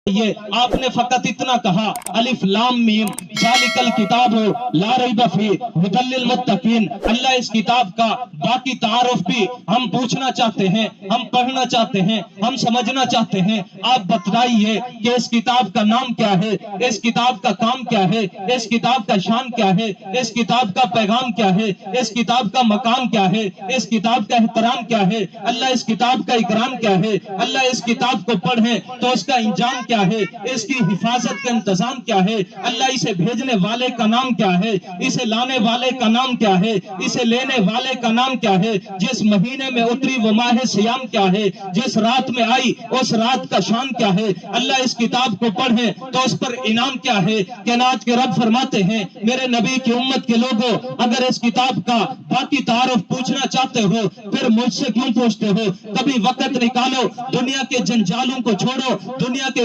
یہ آپ نے فقط اتنا کہا الف لام میم ذالکل کتاب لا ریب فیہ ھدی للمتقین. اللہ اس کتاب کا باقی تعارف بھی ہم پوچھنا چاہتے ہیں, ہم پڑھنا چاہتے ہیں, ہم سمجھنا چاہتے ہیں. آپ بتلائیے کہ اس کتاب کا نام کیا ہے, اس کتاب کا کام کیا ہے, اس کتاب کا شان کیا ہے, اس کتاب کا پیغام کیا ہے, اس کتاب کا مقام کیا ہے, اس کتاب کا احترام کیا ہے, اللہ اس کتاب کا اکرام کیا ہے. اللہ اس کتاب کو پڑھیں تو اس کا انجام کیا ہے, اس کی حفاظت کا انتظام کیا ہے, اللہ اسے بھیجنے والے کا نام کیا ہے, اسے لانے والے کا نام کیا ہے, اسے لینے والے کا نام کیا ہے, جس مہینے میں اتری وہ ماہ سیام کیا ہے, جس رات میں آئی اس رات کا شان کیا ہے. اللہ اس کتاب کو پڑھیں تو اس پر انعام کیا ہے. کائنات کے رب فرماتے ہیں میرے نبی کی امت کے لوگوں, اگر اس کتاب کا باقی تعارف پوچھنا چاہتے ہو پھر مجھ سے کیوں پوچھتے ہو. کبھی وقت نکالو, دنیا کے جنجالوں کو چھوڑو, دنیا کے